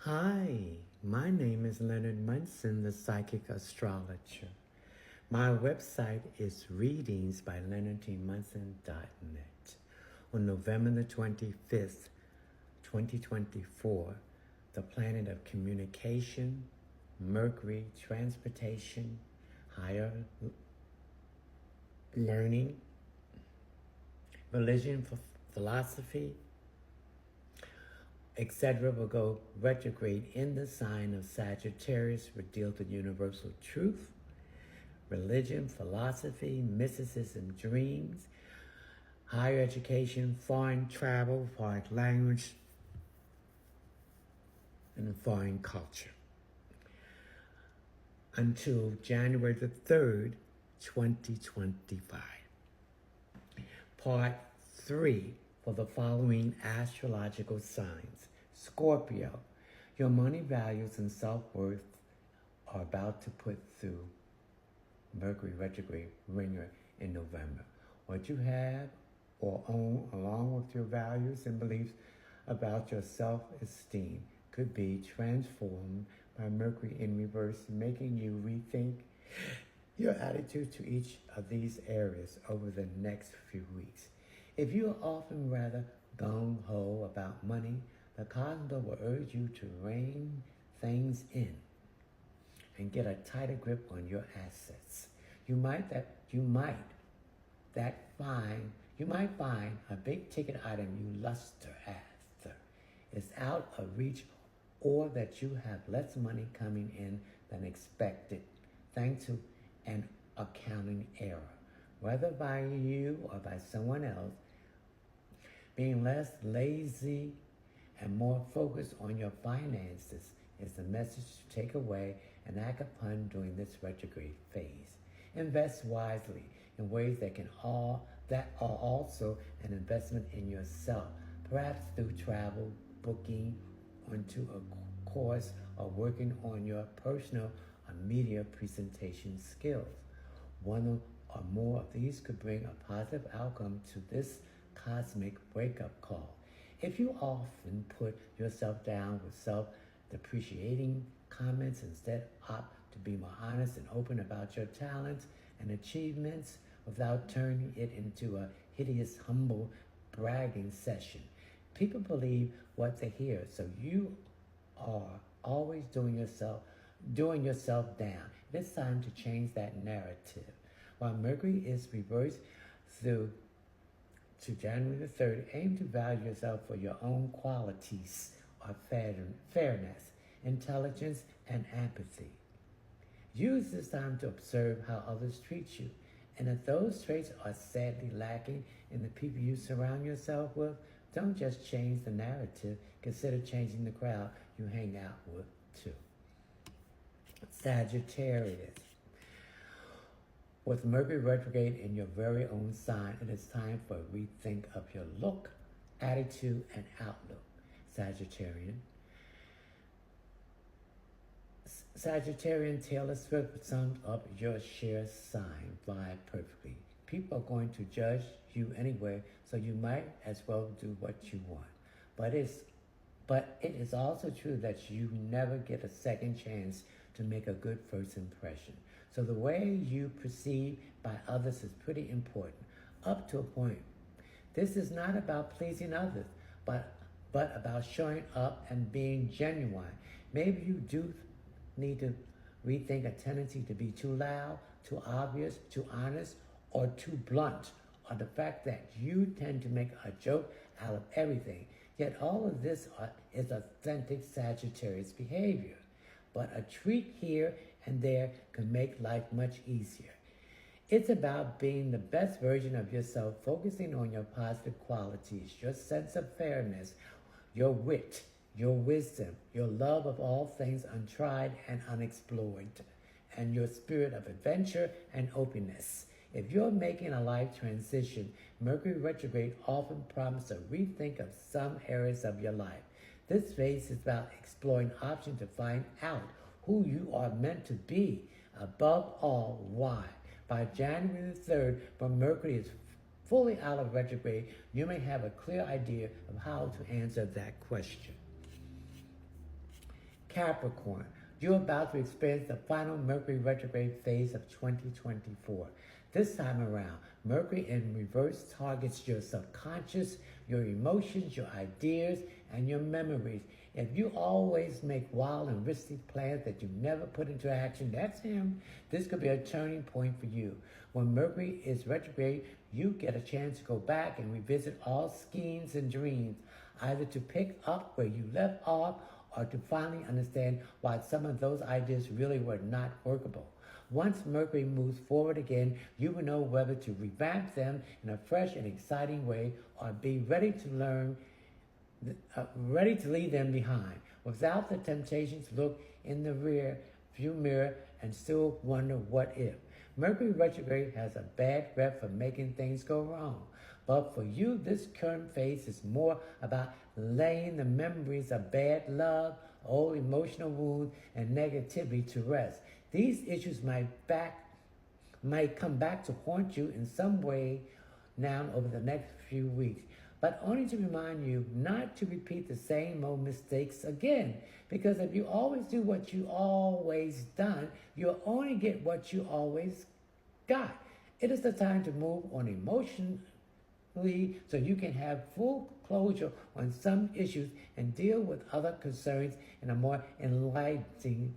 Hi, my name is Leonard Munson, the psychic astrologer. My website is readingsbyleonardmunson.net. On November the 25th, 2024, the planet of communication, Mercury, transportation, higher learning, religion, philosophy, etc. will go retrograde in the sign of Sagittarius, will deal with universal truth, religion, philosophy, mysticism, dreams, higher education, foreign travel, foreign language, and foreign culture. Until January the 3rd, 2025. Part 3 for the following astrological signs. Scorpio, your money values and self-worth are about to put through Mercury retrograde ringer in November. What you have or own, along with your values and beliefs about your self-esteem, could be transformed by Mercury in reverse, making you rethink your attitude to each of these areas over the next few weeks. If you are often rather gung-ho about money, the cosmos will urge you to rein things in and get a tighter grip on your assets. You might find a big ticket item you luster after is out of reach, or that you have less money coming in than expected, thanks to an accounting error, whether by you or by someone else. Being less lazy and more focused on your finances is the message to take away and act upon during this retrograde phase. Invest wisely in ways that are also an investment in yourself, perhaps through travel, booking onto a course, or working on your personal or media presentation skills. One or more of these could bring a positive outcome to this cosmic wake-up call. If you often put yourself down with self-depreciating comments, instead opt to be more honest and open about your talents and achievements without turning it into a hideous, humble bragging session. People believe what they hear, so you are always doing yourself down. It's time to change that narrative. While Mercury is reversed through to January the 3rd, aim to value yourself for your own qualities of fairness, intelligence, and empathy. Use this time to observe how others treat you. And if those traits are sadly lacking in the people you surround yourself with, don't just change the narrative, consider changing the crowd you hang out with too. Sagittarius. With Mercury retrograde in your very own sign, it is time for a rethink of your look, attitude, and outlook. Sagittarian, Taylor Swift summed up your share sign vibe perfectly. People are going to judge you anyway, so you might as well do what you want. But it is also true that you never get a second chance to make a good first impression. So the way you perceive by others is pretty important, up to a point. This is not about pleasing others, but about showing up and being genuine. Maybe you do need to rethink a tendency to be too loud, too obvious, too honest, or too blunt, or the fact that you tend to make a joke out of everything. Yet all of this is authentic Sagittarius behavior. But a treat here and there can make life much easier. It's about being the best version of yourself, focusing on your positive qualities, your sense of fairness, your wit, your wisdom, your love of all things untried and unexplored, and your spirit of adventure and openness. If you're making a life transition, Mercury retrograde often promises a rethink of some areas of your life. This phase is about exploring options to find out who you are meant to be. Above all, why. By January the 3rd, when Mercury is fully out of retrograde, you may have a clear idea of how to answer that question. Capricorn, you're about to experience the final Mercury retrograde phase of 2024. This time around, Mercury in reverse targets your subconscious, your emotions, your ideas, and your memories. If you always make wild and risky plans that you never put into action, that's him. This could be a turning point for you. When Mercury is retrograde, you get a chance to go back and revisit all schemes and dreams, either to pick up where you left off or to finally understand why some of those ideas really were not workable. Once Mercury moves forward again, you will know whether to revamp them in a fresh and exciting way or be ready to leave them behind, without the temptation to look in the rear view mirror and still wonder what if. Mercury retrograde has a bad rep for making things go wrong. But for you, this current phase is more about laying the memories of bad love, old emotional wounds, and negativity to rest. These issues might come back to haunt you in some way now over the next few weeks, but only to remind you not to repeat the same old mistakes again. Because if you always do what you always done, you'll only get what you always got. It is the time to move on emotionally so you can have full closure on some issues and deal with other concerns in a more enlightening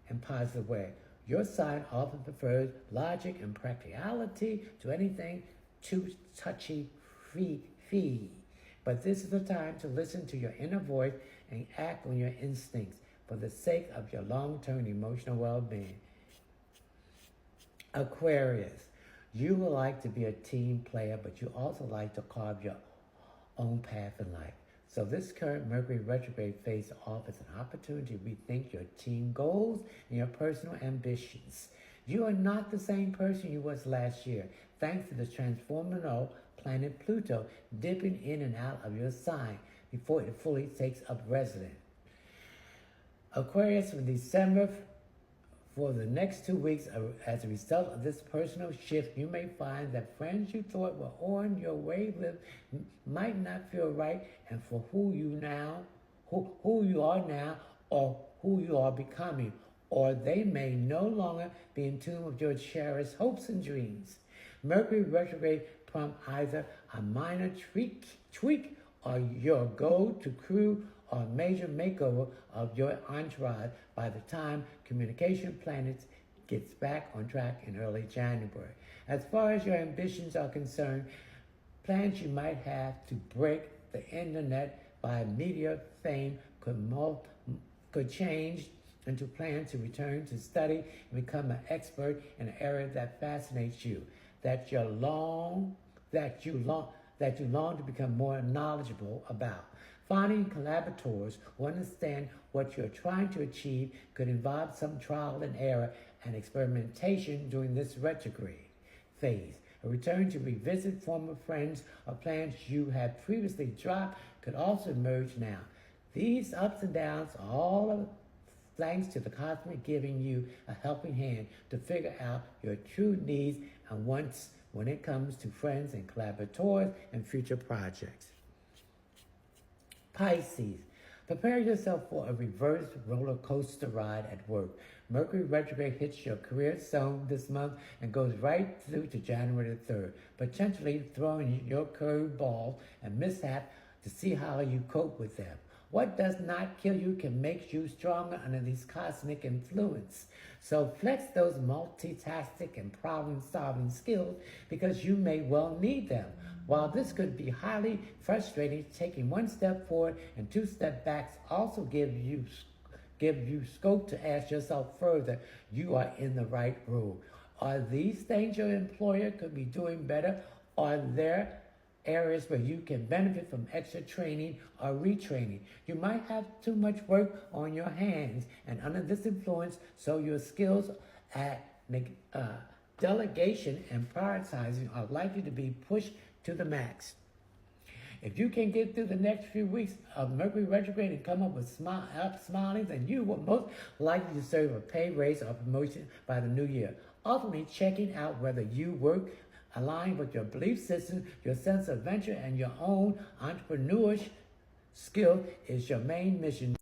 and positive way. Your sign often prefers logic and practicality to anything too touchy-feely. But this is the time to listen to your inner voice and act on your instincts for the sake of your long-term emotional well-being. Aquarius, you will like to be a team player, but you also like to carve your own path in life. So this current Mercury retrograde phase offers an opportunity to rethink your team goals and your personal ambitions. You are not the same person you was last year, thanks to the transformational planet Pluto dipping in and out of your sign before it fully takes up residence. Aquarius, from December for the next 2 weeks, as a result of this personal shift, you may find that friends you thought were on your wavelength might not feel right, and for who you are now, or who you are becoming, or they may no longer be in tune with your cherished hopes and dreams. Mercury retrograde prompt either a minor tweak or your go-to crew or major makeover of your entourage by the time communication planets gets back on track in early January. As far as your ambitions are concerned, plans you might have to break the internet by media fame could change into plans to return to study and become an expert in an area that fascinates you, that you long to become more knowledgeable about. Finding collaborators who understand what you're trying to achieve could involve some trial and error and experimentation during this retrograde phase. A return to revisit former friends or plans you had previously dropped could also emerge now. These ups and downs are all thanks to the cosmic giving you a helping hand to figure out your true needs and wants when it comes to friends and collaborators and future projects. Pisces, prepare yourself for a reverse roller coaster ride at work. Mercury retrograde hits your career zone this month and goes right through to January the 3rd, potentially throwing your curveball and mishap to see how you cope with them. What does not kill you can make you stronger under these cosmic influence. So flex those multitasking and problem-solving skills because you may well need them. While this could be highly frustrating, taking one step forward and 2 steps back also give you scope to ask yourself further, you are in the right road. Are these things your employer could be doing better? Are there areas where you can benefit from extra training or retraining? You might have too much work on your hands, and under this influence, so your skills at delegation and prioritizing are likely to be pushed to the max. If you can get through the next few weeks of Mercury retrograde and come up with smiling, then you will most likely deserve a pay raise or promotion by the new year. Ultimately, checking out whether you work aligned with your belief system, your sense of venture, and your own entrepreneurial skill is your main mission.